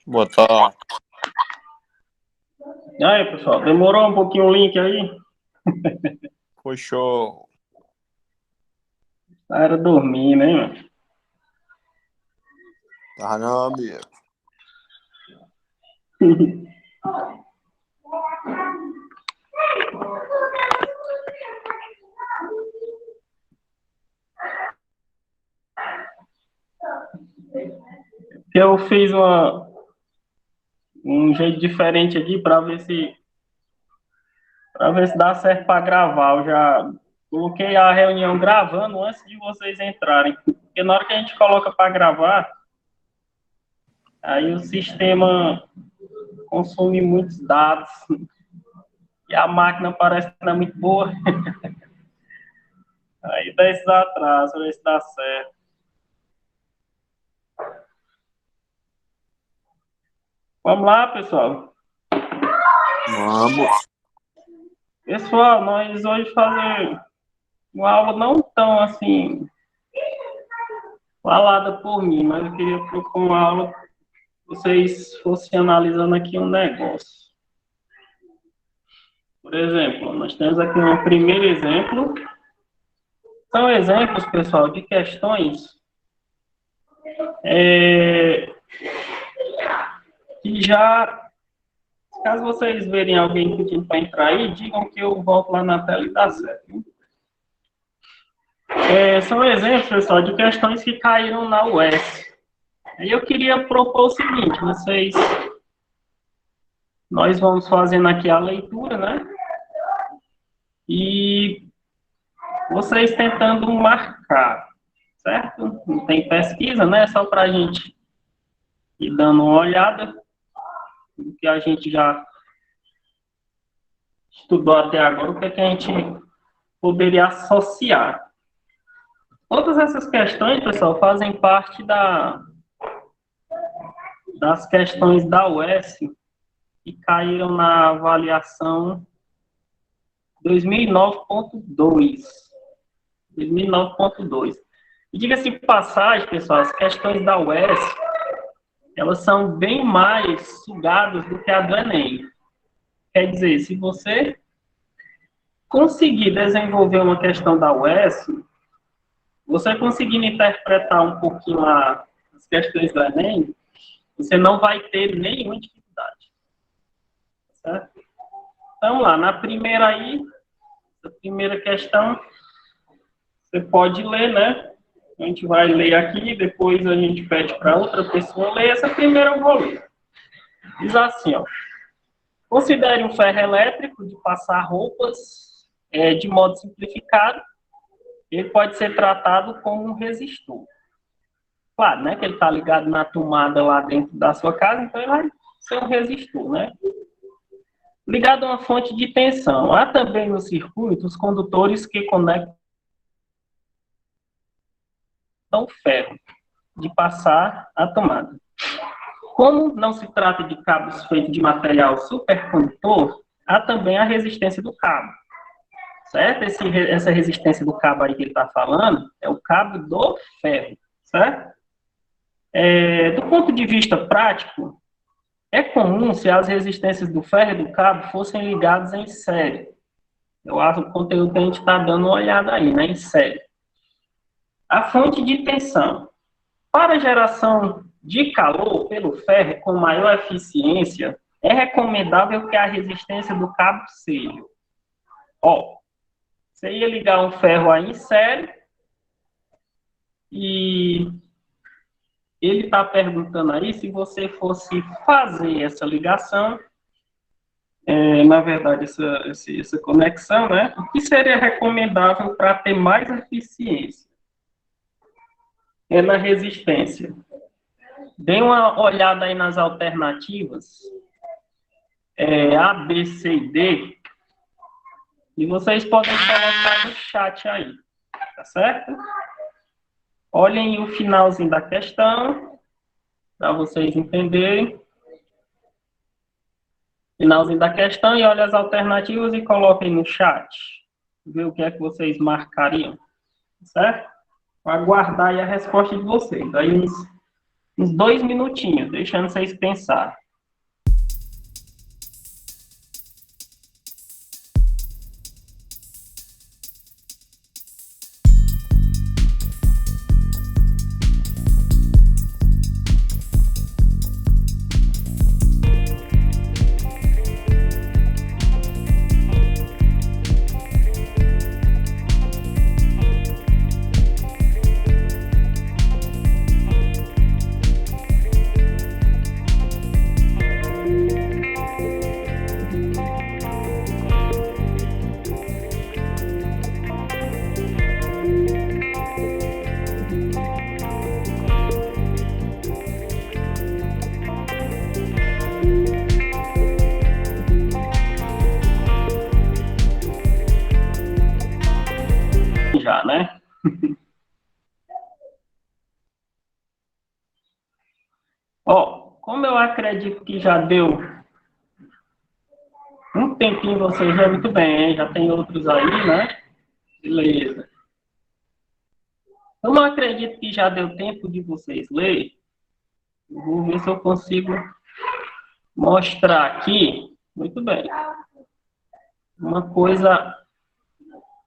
Boa tarde. E aí, pessoal, demorou um pouquinho o link aí? Foi show. Era dormir, né, mano? Tá não, amigo. Eu fiz um jeito diferente aqui para ver se dá certo para gravar. Eu já coloquei a reunião gravando antes de vocês entrarem, porque na hora que a gente coloca para gravar, aí o sistema consome muitos dados e a máquina parece que não é muito boa. Aí dá esses atrasos, ver se dá certo. Vamos lá, pessoal. Vamos. Pessoal, nós hoje fazer uma aula não tão assim falada por mim, mas eu queria propor uma aula que vocês fossem analisando aqui um negócio. Por exemplo, nós temos aqui um primeiro exemplo. São exemplos, pessoal, de questões que já, caso vocês verem alguém pedindo para entrar aí, digam que eu volto lá na tela e dá certo. São exemplos, pessoal, de questões que caíram na UES. Aí eu queria propor o seguinte, nós vamos fazendo aqui a leitura, né? E vocês tentando marcar, certo? Não tem pesquisa, né? Só para a gente ir dando uma olhada no que a gente já estudou até agora, o que, é que a gente poderia associar. Todas essas questões, pessoal, fazem parte das questões da UES que caíram na avaliação 2009.2. 2009.2. E diga-se de passagem, pessoal, as questões da UES, elas são bem mais sugadas do que a do Enem. Quer dizer, se você conseguir desenvolver uma questão da UES, você conseguindo interpretar um pouquinho as questões do Enem, você não vai ter nenhuma dificuldade. Certo? Então, lá, na primeira aí, a primeira questão, você pode ler, né? A gente vai ler aqui, depois a gente pede para outra pessoa ler. Essa primeira eu vou ler. Diz assim, ó. Considere um ferro elétrico de passar roupas de modo simplificado. Ele pode ser tratado como um resistor. Claro, né, que ele está ligado na tomada lá dentro da sua casa, então ele vai ser um resistor, né? Ligado a uma fonte de tensão. Há também no circuito os condutores que conectam o ferro de passar a tomada. Como não se trata de cabos feitos de material supercondutor, há também a resistência do cabo. Certo? Essa resistência do cabo aí que ele está falando é o cabo do ferro. Certo? Do ponto de vista prático, é comum se as resistências do ferro e do cabo fossem ligadas em série. Eu acho que o conteúdo que a gente está dando uma olhada aí, né? Em série. A fonte de tensão. Para a geração de calor pelo ferro com maior eficiência, é recomendável que a resistência do cabo seja. Você ia ligar um ferro aí em série e ele está perguntando aí se você fosse fazer essa ligação, na verdade, essa conexão, né? O que seria recomendável para ter mais eficiência? É na resistência Dê uma olhada aí nas alternativas, A, B, C e D, e vocês podem colocar no chat aí, tá certo? Olhem o finalzinho da questão, para vocês entenderem. Finalzinho da questão e olhem as alternativas e coloquem no chat. Ver o que é que vocês marcariam, certo? Vou aguardar aí a resposta de vocês. Aí uns 2 minutinhos, deixando vocês pensarem. Já, né? Ó, como eu acredito que já deu um tempinho vocês já muito bem, hein? Já tem outros aí, né? Beleza. Como eu acredito que já deu tempo de vocês lerem, vou ver se eu consigo mostrar aqui, muito bem, uma coisa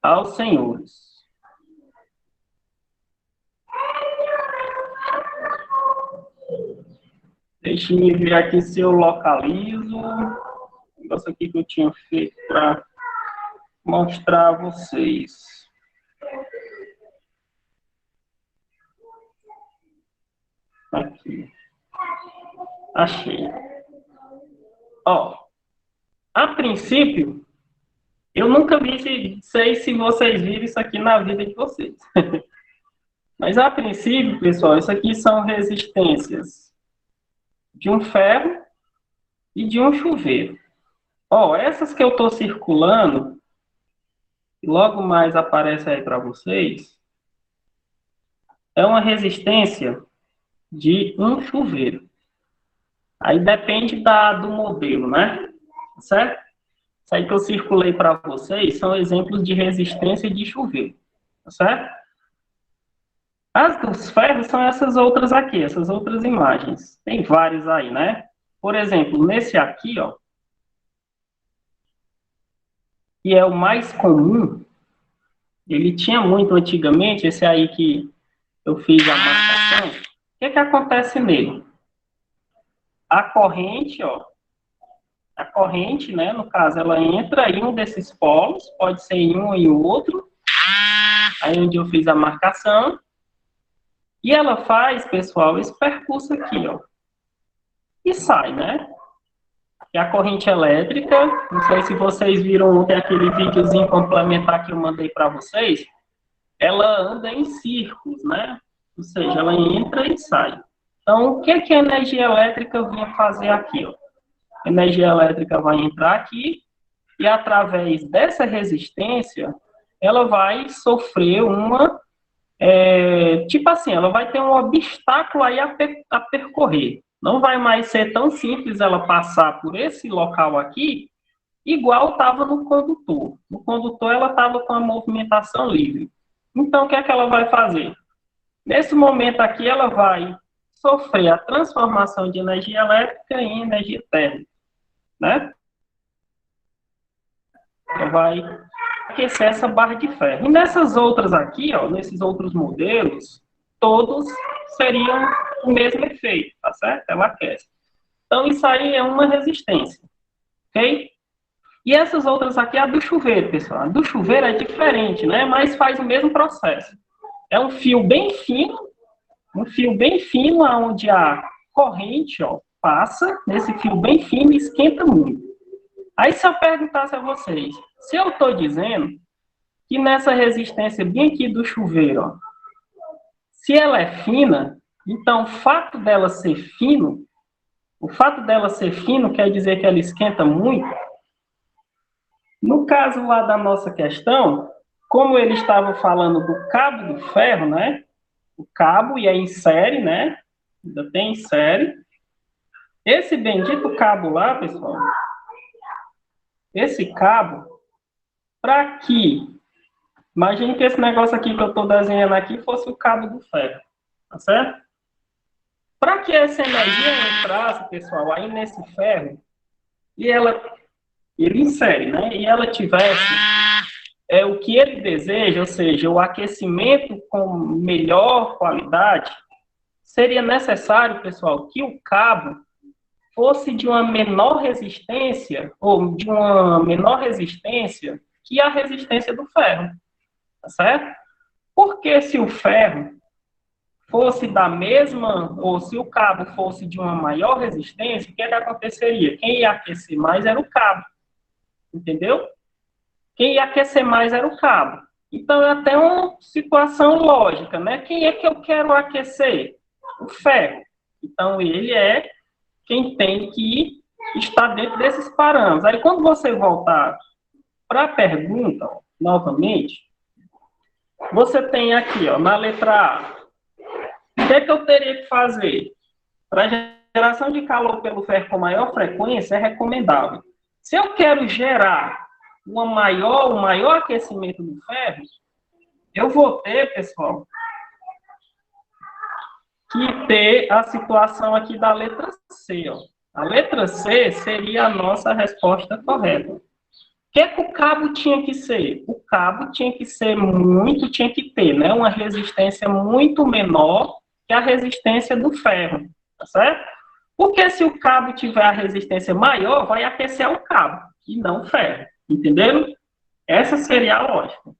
aos senhores. Deixe-me ver aqui se eu localizo. O negócio aqui que eu tinha feito para mostrar a vocês. Aqui. Achei. Ó, a princípio, eu nunca vi, sei se vocês viram isso aqui na vida de vocês. Mas a princípio, pessoal, isso aqui são resistências de um ferro e de um chuveiro. Ó, essas que eu estou circulando, logo mais aparece aí para vocês, é uma resistência de um chuveiro. Aí depende do modelo, né? Certo? Isso aí que eu circulei para vocês são exemplos de resistência de chuveiro. Certo? As dos ferros são essas outras aqui, essas outras imagens. Tem vários aí, né? Por exemplo, nesse aqui, ó, que é o mais comum, ele tinha muito antigamente, esse aí que eu fiz a marcação. O que acontece nele? A corrente, ó, a corrente, né, no caso, ela entra em um desses polos, pode ser em um e outro, aí onde eu fiz a marcação, e ela faz, pessoal, esse percurso aqui, ó, e sai, né? E a corrente elétrica, não sei se vocês viram ontem aquele videozinho complementar que eu mandei para vocês, ela anda em círculos, né? Ou seja, ela entra e sai. Então, o que a energia elétrica vinha fazer aqui, ó? A energia elétrica vai entrar aqui e, através dessa resistência, ela vai sofrer uma... tipo assim, ela vai ter um obstáculo aí a percorrer. Não vai mais ser tão simples ela passar por esse local aqui, igual estava no condutor. No condutor, ela estava com a movimentação livre. Então, o que é que ela vai fazer? Nesse momento aqui, ela vai sofrer a transformação de energia elétrica em energia térmica, né? Ela vai aquecer essa barra de ferro. E nessas outras aqui, ó, nesses outros modelos, todos seriam o mesmo efeito, tá certo? Ela aquece. Então, isso aí é uma resistência, ok? E essas outras aqui, a do chuveiro, pessoal. A do chuveiro é diferente, né? Mas faz o mesmo processo. É um fio bem fino, onde a corrente, ó, passa nesse fio bem fino e esquenta muito. Aí, se eu perguntasse a vocês, se eu estou dizendo que nessa resistência bem aqui do chuveiro, ó, se ela é fina Então, o fato dela ser fino quer dizer que ela esquenta muito. No caso lá da nossa questão, como ele estava falando do cabo do ferro, né? O cabo e aí em série, né? Ainda tem em série. Esse bendito cabo lá, pessoal, esse cabo, para que, imagine que esse negócio aqui que eu estou desenhando aqui fosse o cabo do ferro, tá certo? Para que essa energia entrasse, pessoal, aí nesse ferro, e ele insere, né? E ela tivesse o que ele deseja, ou seja, o aquecimento com melhor qualidade, seria necessário, pessoal, que o cabo fosse de uma menor resistência, ou de uma menor resistência que a resistência do ferro, tá certo? Porque se o ferro fosse da mesma, ou se o cabo fosse de uma maior resistência, o que aconteceria? Quem ia aquecer mais era o cabo, entendeu? Quem ia aquecer mais era o cabo. Então, é até uma situação lógica, né? Quem é que eu quero aquecer? O ferro. Então, ele é quem tem que estar dentro desses parâmetros. Aí, quando você voltar para a pergunta, novamente, você tem aqui, ó, na letra A, o que é que eu teria que fazer? Para geração de calor pelo ferro com maior frequência, é recomendável. Se eu quero gerar um maior aquecimento do ferro, eu vou ter, pessoal, que ter a situação aqui da letra C. Ó. A letra C seria a nossa resposta correta. O que o cabo tinha que ser? O cabo tinha que ser tinha que ter, né, uma resistência muito menor que a resistência do ferro, tá certo? Porque se o cabo tiver a resistência maior, vai aquecer o cabo e não o ferro, entenderam? Essa seria a lógica.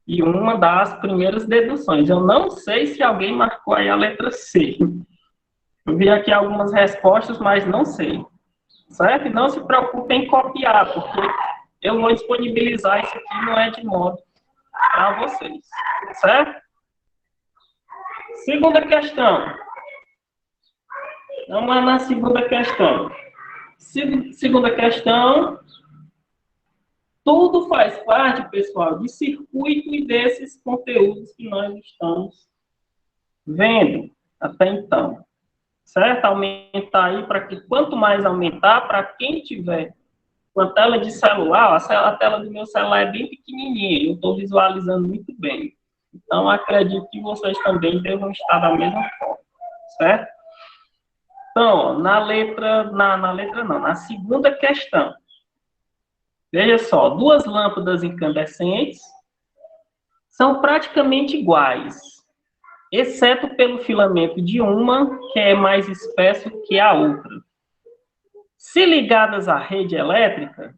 E uma das primeiras deduções. Eu não sei se alguém marcou aí a letra C. Eu vi aqui algumas respostas, mas não sei. Certo? E não se preocupe em copiar, porque eu vou disponibilizar isso aqui no Edmodo para vocês. Certo? Segunda questão. Vamos lá na segunda questão. Segunda questão. Tudo faz parte, pessoal, de circuito e desses conteúdos que nós estamos vendo até então. Certo? Aumentar aí para que, quanto mais aumentar, para quem tiver uma tela de celular, a tela do meu celular é bem pequenininha, eu estou visualizando muito bem. Então, acredito que vocês também devam estar da mesma forma, certo? Então, ó, na segunda questão. Veja só, duas lâmpadas incandescentes são praticamente iguais, exceto pelo filamento de uma, que é mais espesso que a outra. Se ligadas à rede elétrica,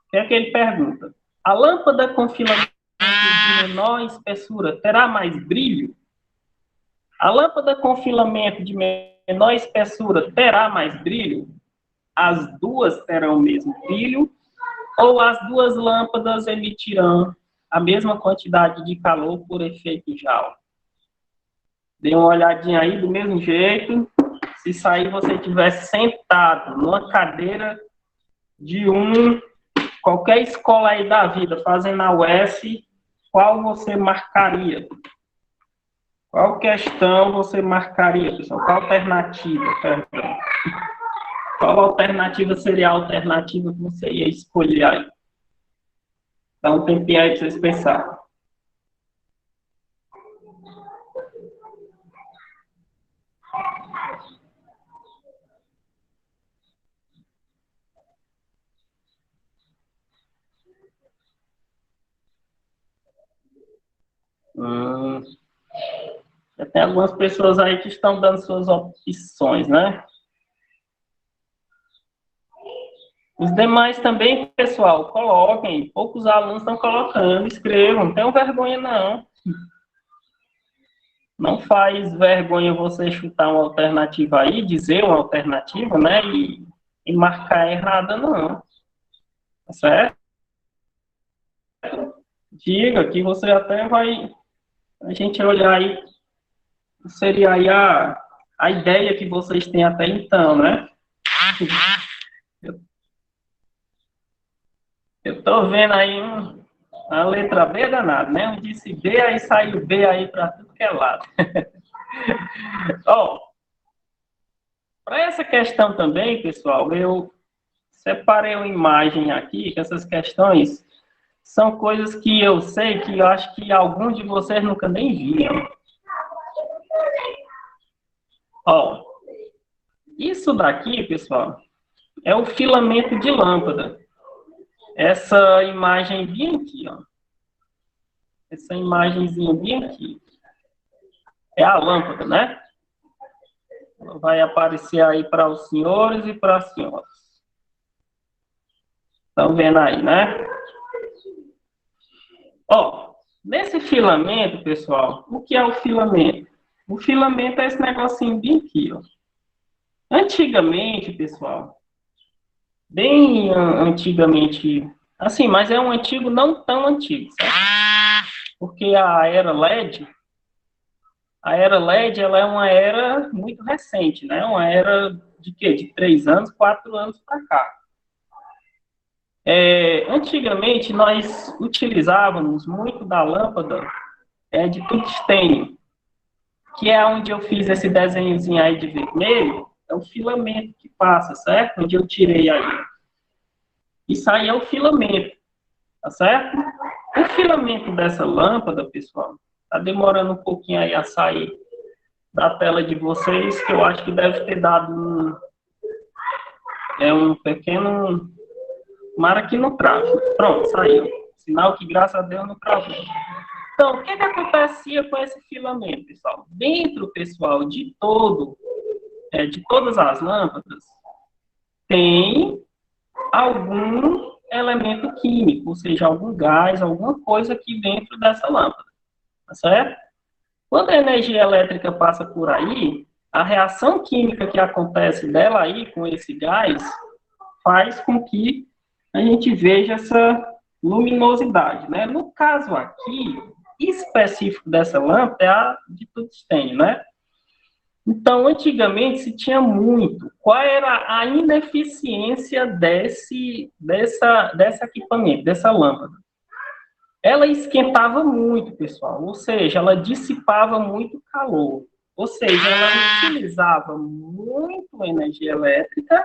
o que é que ele pergunta? A lâmpada com filamento de menor espessura terá mais brilho? A lâmpada com filamento de menor espessura terá mais brilho? As duas terão o mesmo brilho? Ou as duas lâmpadas emitirão a mesma quantidade de calor por efeito Joule? Dê uma olhadinha aí do mesmo jeito. Se sair você tivesse sentado numa cadeira de qualquer escola aí da vida, fazendo a UES, qual você marcaria? Qual questão você marcaria, pessoal? Qual alternativa? Perdão. Qual alternativa seria a alternativa que você ia escolher aí? Dá um tempinho aí para vocês pensarem. Já tem algumas pessoas aí que estão dando suas opções, né? Os demais também, pessoal, coloquem. Poucos alunos estão colocando, escrevam. Não tenham vergonha, não. Não faz vergonha você chutar uma alternativa aí, dizer uma alternativa, né? E marcar errada, não. Tá certo? Diga que você até vai... A gente olhar aí, seria aí a a ideia que vocês têm até então, né? Eu tô vendo aí a letra B danada, né? Eu disse B, aí saiu B aí para tudo que é lado. Ó, para essa questão também, pessoal, eu separei uma imagem aqui, que essas questões são coisas que eu sei que eu acho que alguns de vocês nunca nem viram. Ó, isso daqui, pessoal, é o filamento de lâmpada. Essa imagem bem aqui, ó. Essa imagenzinha bem aqui. É a lâmpada, né? Ela vai aparecer aí para os senhores e para as senhoras. Estão vendo aí, né? Ó, nesse filamento, pessoal, o que é o filamento? O filamento é esse negocinho bem aqui, ó. Antigamente, pessoal, bem antigamente, assim, mas é um antigo não tão antigo, certo? Porque a era LED, ela é uma era muito recente, né? Uma era de quê? De 3 anos, 4 anos para cá. Antigamente, nós utilizávamos muito da lâmpada de tungstênio, que é onde eu fiz esse desenhozinho aí de vermelho, é o filamento que passa, certo? Onde eu tirei aí. Isso aí é o filamento, tá certo? O filamento dessa lâmpada, pessoal, tá demorando um pouquinho aí a sair da tela de vocês, que eu acho que deve ter dado um pequeno... Tomara que não trave. Pronto, saiu. Sinal que, graças a Deus, não travou. Então, o que acontecia com esse filamento, pessoal? Dentro, pessoal, de todas as lâmpadas, tem algum elemento químico, ou seja, algum gás, alguma coisa aqui dentro dessa lâmpada, tá certo? Quando a energia elétrica passa por aí, a reação química que acontece dela aí com esse gás faz com que a gente veja essa luminosidade, né? No caso aqui, específico dessa lâmpada é a de tungstênio, né? Então, antigamente se tinha muito. Qual era a ineficiência desse equipamento, dessa lâmpada? Ela esquentava muito, pessoal, ou seja, ela dissipava muito calor. Ou seja, ela utilizava muito energia elétrica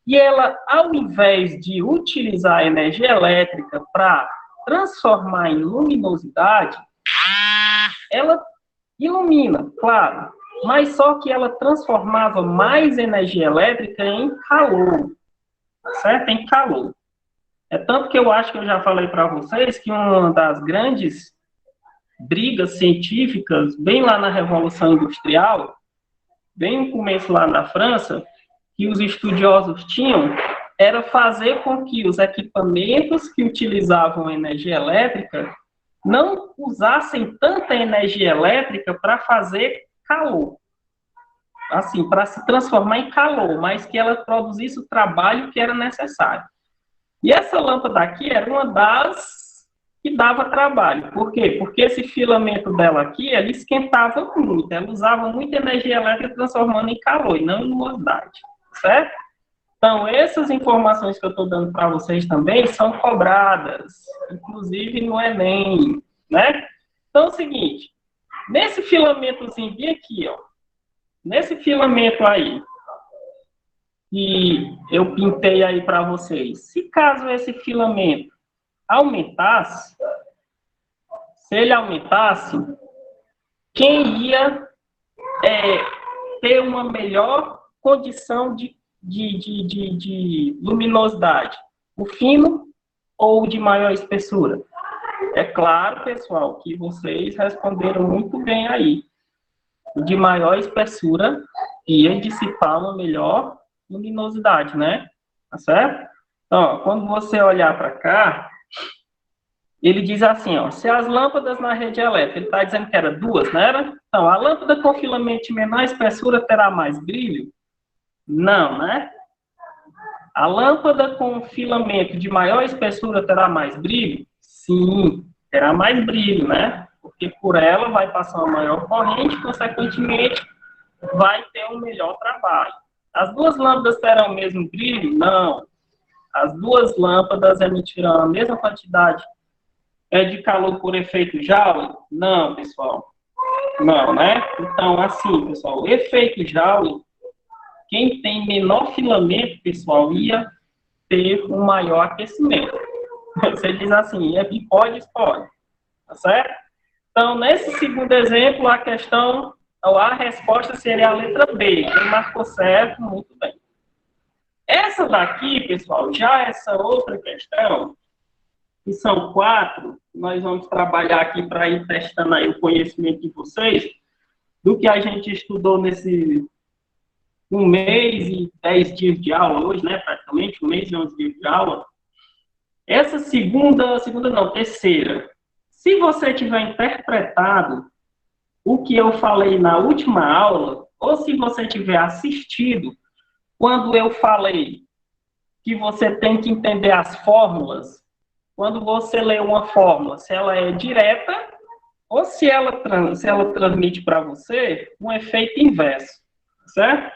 e ela, ao invés de utilizar a energia elétrica para transformar em luminosidade, ela ilumina, claro, mas só que ela transformava mais energia elétrica em calor, certo? Em calor. É tanto que eu acho que eu já falei para vocês que uma das grandes brigas científicas, bem lá na Revolução Industrial, bem no começo lá na França, que os estudiosos tinham, era fazer com que os equipamentos que utilizavam energia elétrica não usassem tanta energia elétrica para fazer calor. Assim, para se transformar em calor, mas que ela produzisse o trabalho que era necessário. E essa lâmpada aqui era uma das que dava trabalho. Por quê? Porque esse filamento dela aqui, ela esquentava muito, ela usava muita energia elétrica transformando em calor e não em luminosidade, certo? Então, essas informações que eu estou dando para vocês também são cobradas, inclusive no Enem, né? Então, é o seguinte, nesse filamentozinho bem aqui, ó, nesse filamento aí, que eu pintei aí para vocês, se caso esse filamento aumentasse, se ele aumentasse, quem ia ter uma melhor condição de luminosidade? O fino ou o de maior espessura? É claro, pessoal, que vocês responderam muito bem aí. O de maior espessura ia dissipar uma melhor luminosidade, né? Tá certo? Então, quando você olhar para cá, ele diz assim, ó, se as lâmpadas na rede elétrica, ele está dizendo que era 2, não era? Então, a lâmpada com filamento de menor espessura terá mais brilho? Não, né? A lâmpada com filamento de maior espessura terá mais brilho? Sim, terá mais brilho, né? Porque por ela vai passar uma maior corrente, consequentemente, vai ter um melhor trabalho. As duas lâmpadas terão o mesmo brilho? Não. As duas lâmpadas emitirão a mesma quantidade de calor por efeito Joule? Não, pessoal. Não, né? Então, assim, pessoal, o efeito Joule, quem tem menor filamento, pessoal, ia ter um maior aquecimento. Você diz assim, pode, pode. Tá certo? Então, nesse segundo exemplo, a resposta seria a letra B. Quem marcou certo, muito bem. Essa daqui, pessoal, já essa outra questão, que são 4, nós vamos trabalhar aqui para ir testando aí o conhecimento de vocês, do que a gente estudou nesse 1 mês e 10 dias de aula hoje, né, praticamente, 1 mês e 11 dias de aula. Essa terceira, se você tiver interpretado o que eu falei na última aula, ou se você tiver assistido, quando eu falei que você tem que entender as fórmulas, quando você lê uma fórmula, se ela é direta ou se ela transmite para você um efeito inverso, certo?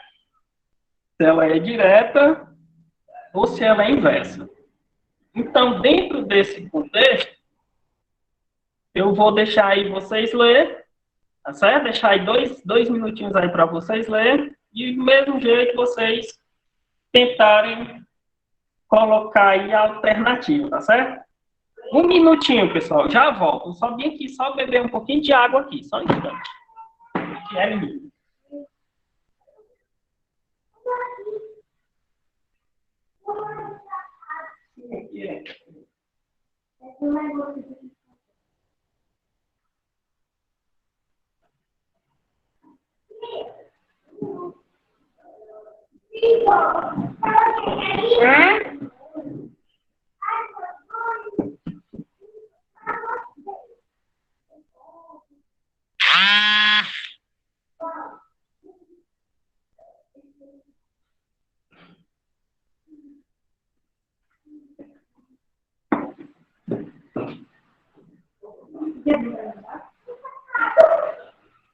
Se ela é direta ou se ela é inversa. Então, dentro desse contexto, eu vou deixar aí vocês ler, tá certo? Deixar aí dois minutinhos aí para vocês lerem, e do mesmo jeito vocês tentarem colocar aí a alternativa, tá certo? 1 minutinho, pessoal, já volto. Só vim aqui, só beber um pouquinho de água aqui, só um instante. Que é lindo.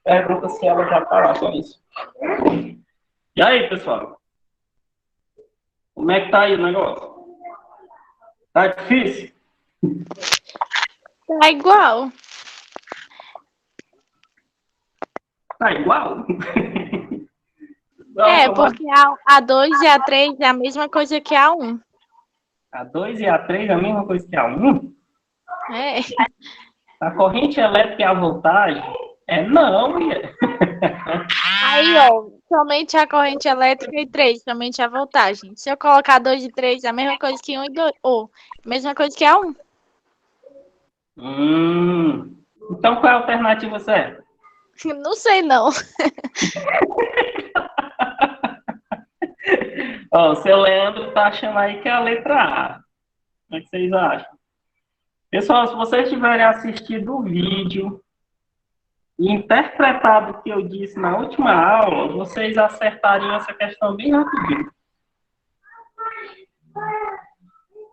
Pergunta se ela já tá lá, só isso. E aí, pessoal? Como é que tá aí o negócio? Tá difícil? Tá igual. Tá igual? É, porque a 2 e a 3 é a mesma coisa que a 1. A 2 e a 3 é a mesma coisa que a 1? É. A corrente elétrica e a voltagem? Não, mulher. Aí, ó, somente a corrente elétrica e 3, somente a voltagem. Se eu colocar 2 e 3, é a mesma coisa que 1 e 2. Ou, mesma coisa que a 1. Então, qual é a alternativa certa? Não sei, não. Ó, o seu Leandro tá achando aí que é a letra A. Como é que vocês acham? Pessoal, se vocês tiverem assistido o vídeo e interpretado o que eu disse na última aula, vocês acertariam essa questão bem rapidinho.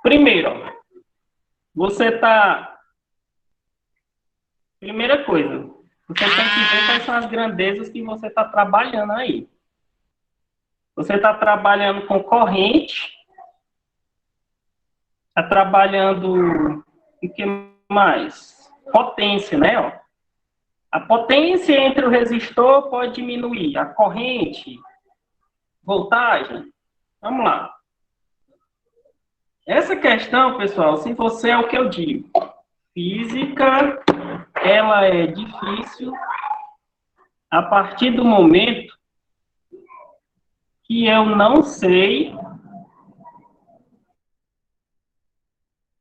Primeiro, você tá... Primeira coisa, você tem que ver quais são as grandezas que você está trabalhando aí. Você está trabalhando com corrente, está trabalhando o que mais? Potência, né? Ó. A potência entre o resistor pode diminuir. A corrente, voltagem. Vamos lá. Essa questão, pessoal, se você é o que eu digo, física, ela é difícil a partir do momento que eu não sei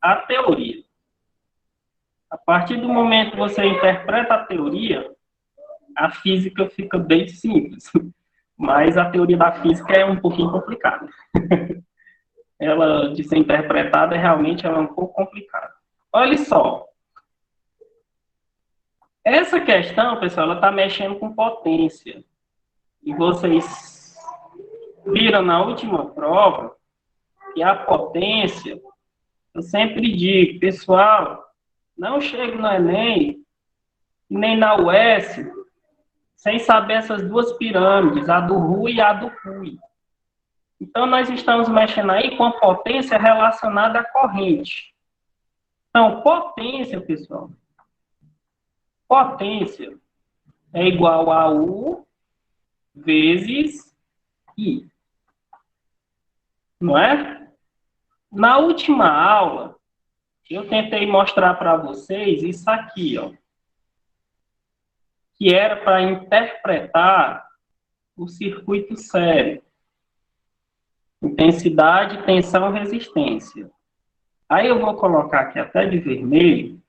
a teoria. A partir do momento que você interpreta a teoria, a física fica bem simples. Mas a teoria da física é um pouquinho complicada. Ela, de ser interpretada, realmente ela é um pouco complicada. Olha só. Essa questão, pessoal, ela está mexendo com potência. E vocês viram na última prova que a potência, eu sempre digo, pessoal, não chegue no Enem, nem na UES, sem saber essas duas pirâmides, a do Ru e a do Cui. Então, nós estamos mexendo aí com a potência relacionada à corrente. Então, potência, pessoal, potência é igual a U vezes I. Não é? Na última aula, eu tentei mostrar para vocês isso aqui, ó, que era para interpretar o circuito sério. Intensidade, tensão, resistência. Aí eu vou colocar aqui até de vermelho.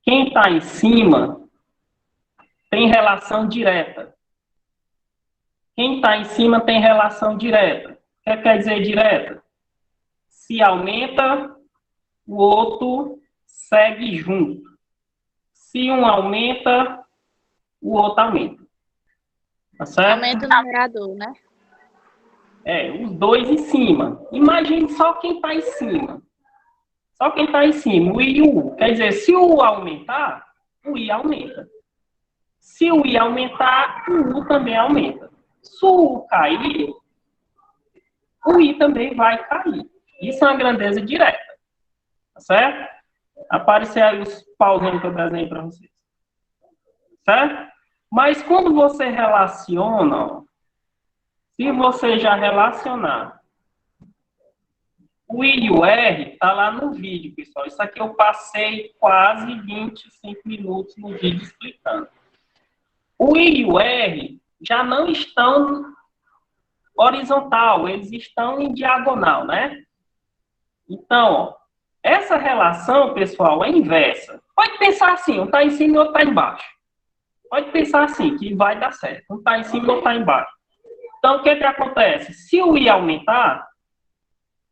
Quem está em cima tem relação direta. Quem está em cima tem relação direta. O que quer dizer direta? Se aumenta, o outro segue junto. Se um aumenta, o outro aumenta. Tá certo? Aumenta o numerador, né? Os dois em cima. Imagine só quem está em cima. Só quem está em cima, o I e o U. Quer dizer, se o U aumentar, o I aumenta. Se o I aumentar, o U também aumenta. Se o U cair, o I também vai cair. Isso é uma grandeza direta. Tá certo? Apareceu aí os pauzinhos que eu desenhei para vocês. Certo? Mas quando você relaciona, ó, se você já relacionar o I e o R, está lá no vídeo, pessoal. Isso aqui eu passei quase 25 minutos no vídeo explicando. O I e o R já não estão horizontal, eles estão em diagonal, né? Então, ó, essa relação, pessoal, é inversa. Pode pensar assim, um está em cima e outro está embaixo. Pode pensar assim, que vai dar certo. Um está em cima e outro está embaixo. Então, o que acontece? Se o I aumentar,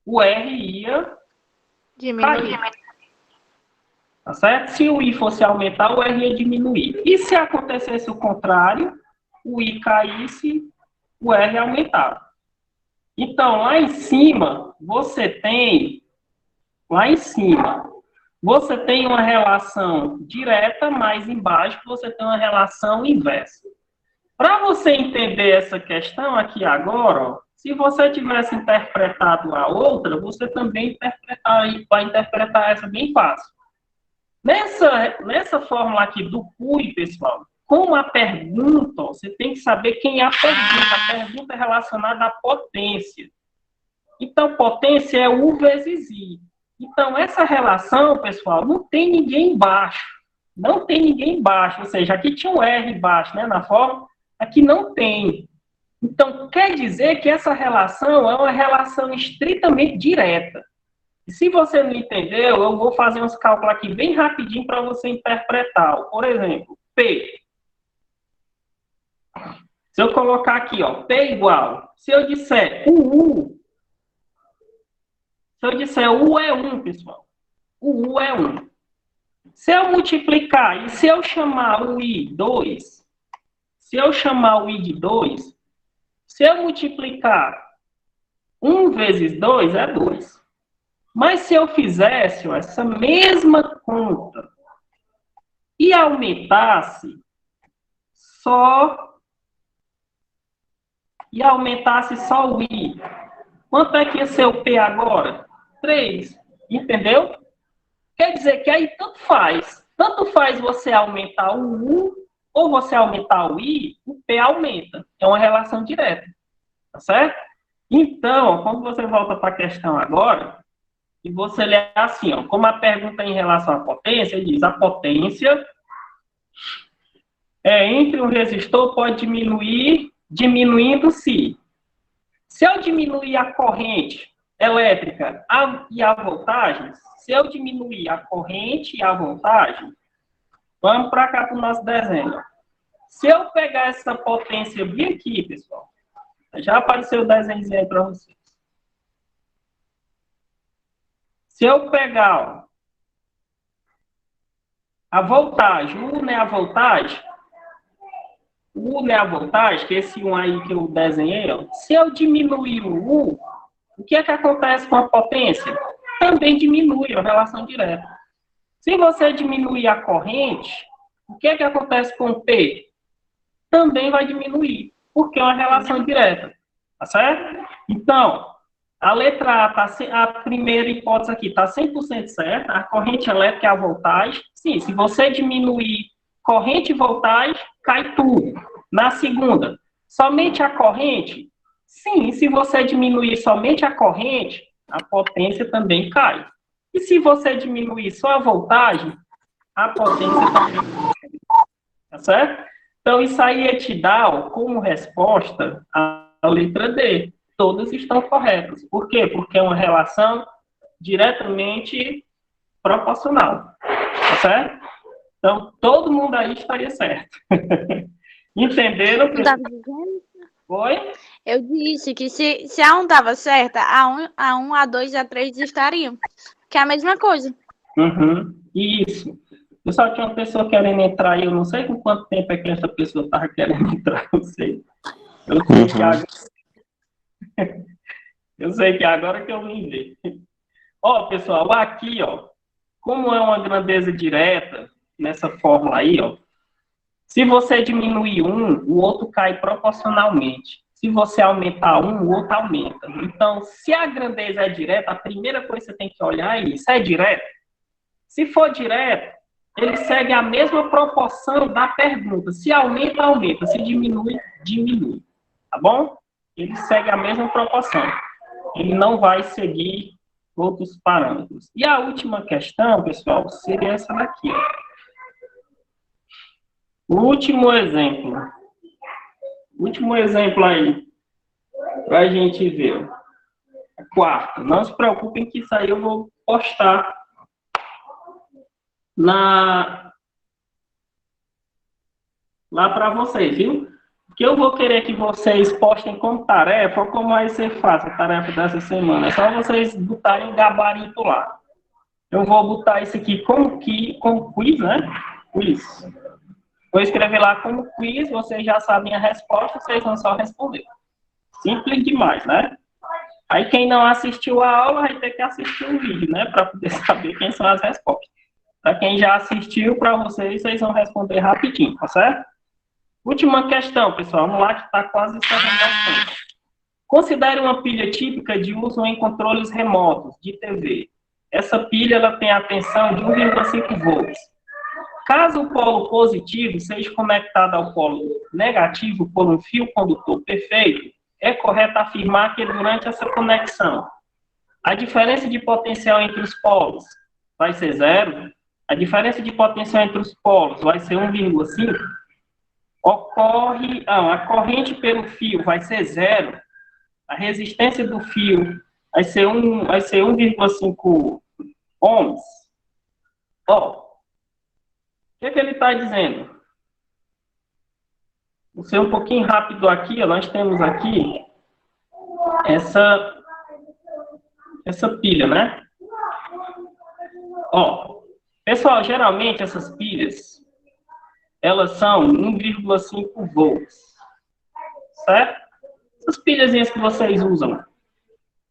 o R ia Diminuir. cair. Tá certo? Se o I fosse aumentar, o R ia diminuir. E se acontecesse o contrário, o I caísse, o R aumentava. Então, lá em cima, você tem uma relação direta, mas embaixo você tem uma relação inversa. Para você entender essa questão aqui agora, ó, se você tivesse interpretado a outra, você também vai interpretar essa bem fácil. Nessa fórmula aqui do Cui, pessoal, com a pergunta, ó, você tem que saber quem é a pergunta. A pergunta é relacionada à potência. Então, potência é U vezes I. Então, essa relação, pessoal, não tem ninguém embaixo. Não tem ninguém embaixo. Ou seja, aqui tinha um R embaixo, né, na fórmula. Aqui não tem. Então, quer dizer que essa relação é uma relação estritamente direta. E se você não entendeu, eu vou fazer uns cálculos aqui bem rapidinho para você interpretar. Por exemplo, P. Se eu colocar aqui, ó, P igual, se eu disser U é 1, pessoal. O U é 1. Se eu multiplicar e se eu chamar o I 2, se eu chamar o I de 2, se eu multiplicar 1 vezes 2 é 2. Mas se eu fizesse ó, essa mesma conta e aumentasse só o I, quanto é que ia ser o P agora? 3. Entendeu? Quer dizer que aí tanto faz. Tanto faz você aumentar o U ou você aumentar o I, o P aumenta. É uma relação direta. Tá certo? Então, quando você volta para a questão agora, e você lê assim, ó, como a pergunta é em relação à potência, ele diz, a potência entre um resistor pode diminuir, diminuindo-se. Se eu diminuir a corrente elétrica e a voltagem, se eu diminuir a corrente e a voltagem, vamos para cá para o nosso desenho. Se eu pegar essa potência bem aqui, pessoal, já apareceu o desenho aí para vocês. Se eu pegar ó, a voltagem, o U, né, a voltagem, que esse 1 aí que eu desenhei, ó, se eu diminuir o U, o que é que acontece com a potência? Também diminui a relação direta. Se você diminuir a corrente, o que é que acontece com o P? também vai diminuir, porque é uma relação direta, tá certo? Então, a letra A, a primeira hipótese aqui está 100% certa, a corrente elétrica é a voltagem. Sim, se você diminuir corrente e voltagem, cai tudo. Na segunda, somente a corrente? Sim, se você diminuir somente a corrente, a potência também cai. E se você diminuir só a voltagem, a potência também cai. Tá certo? Então, isso aí te dá ó, como resposta a letra D. Todas estão corretas. Por quê? Porque é uma relação diretamente proporcional. Tá certo? Então, todo mundo aí estaria certo. Entenderam? Não estava dizendo? Foi? Eu disse que se a 1 estava certa, a 1, a 2 e a 3 estariam. Que é a mesma coisa. Uhum. Isso. Eu só tinha uma pessoa querendo entrar aí, eu não sei com quanto tempo é que essa pessoa estava querendo entrar, eu sei. Eu sei que agora, eu sei que agora que eu vim ver. Ó, pessoal, aqui, ó, como é uma grandeza direta, nessa fórmula aí, ó, se você diminuir um, o outro cai proporcionalmente. Se você aumentar um, o outro aumenta. Então, se a grandeza é direta, a primeira coisa que você tem que olhar é isso. É direto? Se for direto, ele segue a mesma proporção da pergunta. Se aumenta, aumenta. Se diminui, diminui. Tá bom? Ele segue a mesma proporção. Ele não vai seguir outros parâmetros. E a última questão, pessoal, seria essa daqui. Ó. O último exemplo. Último exemplo aí. Para a gente ver. Quarto. Não se preocupem que isso aí eu vou postar lá para vocês, viu? Porque eu vou querer que vocês postem como tarefa, ou como vai ser fácil a tarefa dessa semana. É só vocês botarem gabarito lá. Eu vou botar isso aqui como quiz, né? Quiz. Vou escrever lá como quiz, vocês já sabem a resposta, vocês vão só responder. Simples demais, né? Aí quem não assistiu a aula vai ter que assistir o vídeo, né? Para poder saber quem são as respostas. Para quem já assistiu, para vocês vão responder rapidinho, tá certo? Última questão, pessoal. Vamos lá que está quase encerrando o tempo. Considere uma pilha típica de uso em controles remotos de TV. Essa pilha ela tem a tensão de 1,5 volts. Caso o polo positivo seja conectado ao polo negativo por um fio condutor perfeito, é correto afirmar que durante essa conexão, a diferença de potencial entre os polos vai ser zero, a diferença de potencial entre os polos vai ser 1,5, a corrente pelo fio vai ser zero, a resistência do fio vai ser 1,5 ohms. Ó, o que ele está dizendo? Vou ser um pouquinho rápido aqui, ó, nós temos aqui essa pilha, né? Ó, pessoal, geralmente essas pilhas, elas são 1,5 volts, certo? Essas pilhazinhas que vocês usam,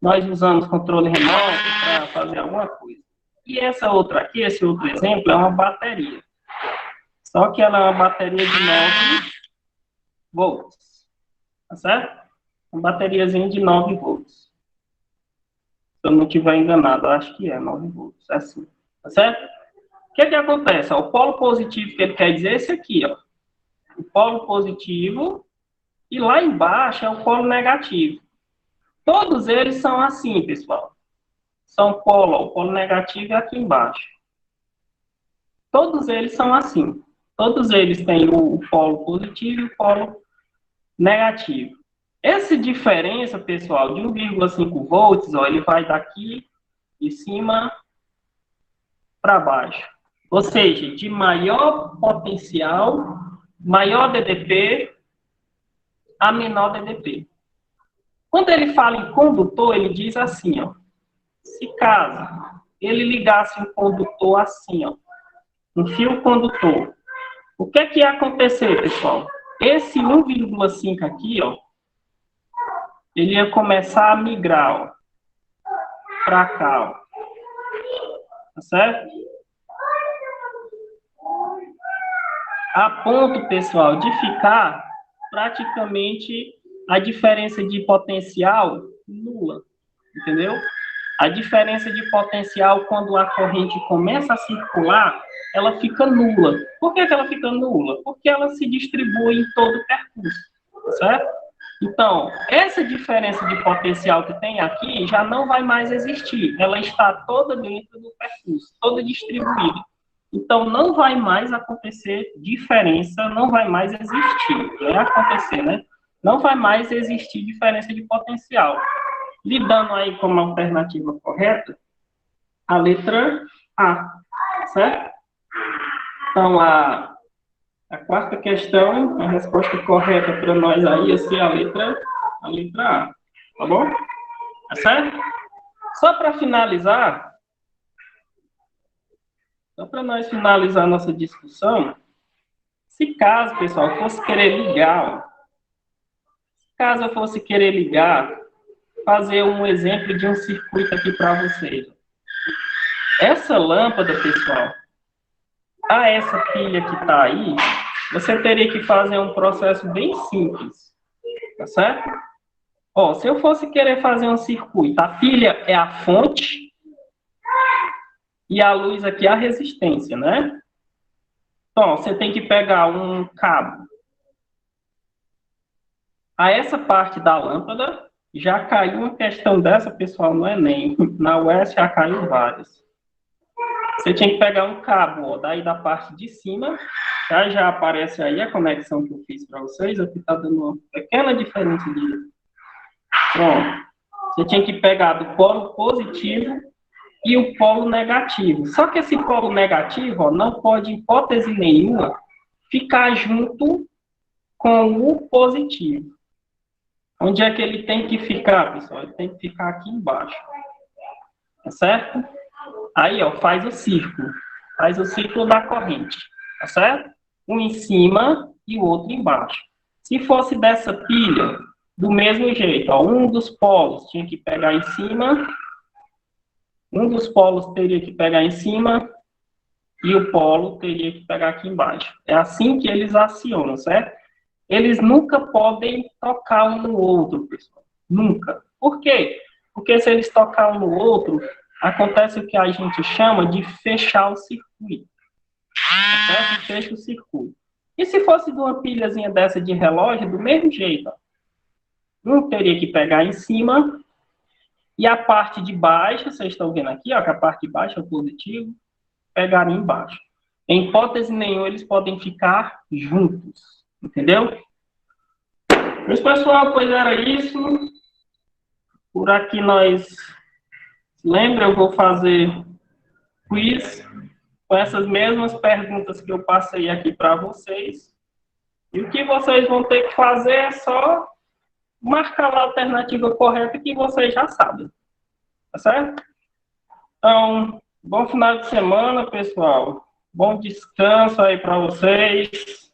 nós usamos controle remoto para fazer alguma coisa. E essa outra aqui, esse outro exemplo, é uma bateria. Só que ela é uma bateria de 9 volts, tá certo? Uma bateriazinha de 9 volts. Se eu não estiver enganado, eu acho que é 9 volts, é assim, tá certo? O que acontece? Ó, o polo positivo que ele quer dizer é esse aqui, ó. O polo positivo e lá embaixo é o polo negativo. Todos eles são assim, pessoal. São o polo negativo é aqui embaixo. Todos eles são assim. Todos eles têm o polo positivo e o polo negativo. Essa diferença, pessoal, de 1,5 volts, ó, ele vai daqui de cima para baixo. Ou seja, de maior potencial, maior DDP, a menor DDP. Quando ele fala em condutor, ele diz assim, ó. Se caso ele ligasse um condutor assim, ó, um fio condutor, o que ia acontecer, pessoal? Esse 1,5 aqui, ó, ele ia começar a migrar, ó, para cá, ó. Tá certo? A ponto, pessoal, de ficar praticamente a diferença de potencial nula, entendeu? A diferença de potencial, quando a corrente começa a circular, ela fica nula. Por que ela fica nula? Porque ela se distribui em todo o percurso, certo? Então, essa diferença de potencial que tem aqui já não vai mais existir. Ela está toda dentro do percurso, toda distribuída. Então, não vai mais acontecer diferença, não vai mais existir. Vai acontecer, né? Não vai mais existir diferença de potencial. Lidando aí como alternativa correta, a letra A, certo? Então, a quarta questão, a resposta correta para nós aí ia ser a letra A, tá bom? Tá certo? Só para finalizar, só para nós finalizar nossa discussão, se caso, pessoal, fosse querer ligar, caso eu fosse querer ligar, fazer um exemplo de um circuito aqui para vocês. Essa lâmpada, pessoal, a essa pilha que está aí, você teria que fazer um processo bem simples, tá certo? Ó, se eu fosse querer fazer um circuito, a pilha é a fonte e a luz aqui é a resistência, né? Então, você tem que pegar um cabo. A essa parte da lâmpada, já caiu uma questão dessa, pessoal, no Enem. Na UES já caiu várias. Você tinha que pegar um cabo, ó, daí da parte de cima, já aparece aí a conexão que eu fiz para vocês, aqui está dando uma pequena diferença de... Pronto. Você tinha que pegar do polo positivo e o polo negativo. Só que esse polo negativo, ó, não pode, em hipótese nenhuma, ficar junto com o positivo. Onde é que ele tem que ficar, pessoal? Ele tem que ficar aqui embaixo. Tá certo? Aí, ó, faz o círculo. Faz o círculo da corrente. Tá certo? Um em cima e o outro embaixo. Se fosse dessa pilha, do mesmo jeito, ó, um dos polos tinha que pegar em cima, um dos polos teria que pegar em cima e o polo teria que pegar aqui embaixo. É assim que eles acionam, certo? Eles nunca podem tocar um no outro, pessoal. Nunca. Por quê? Porque se eles tocar um no outro, acontece o que a gente chama de fechar o circuito. Certo? Fecha o circuito. E se fosse de uma pilhazinha dessa de relógio, do mesmo jeito, ó. Um teria que pegar em cima e a parte de baixo, vocês estão vendo aqui, ó, que a parte de baixo é o positivo, pegaria embaixo. Em hipótese nenhuma, eles podem ficar juntos. Entendeu? Mas, pessoal, pois era isso. Por aqui nós... Lembra, eu vou fazer quiz com essas mesmas perguntas que eu passei aqui para vocês. E o que vocês vão ter que fazer é só marcar lá a alternativa correta que vocês já sabem. Tá certo? Então, bom final de semana, pessoal. Bom descanso aí para vocês.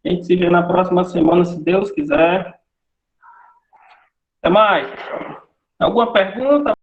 A gente se vê na próxima semana, se Deus quiser. Até mais. Alguma pergunta?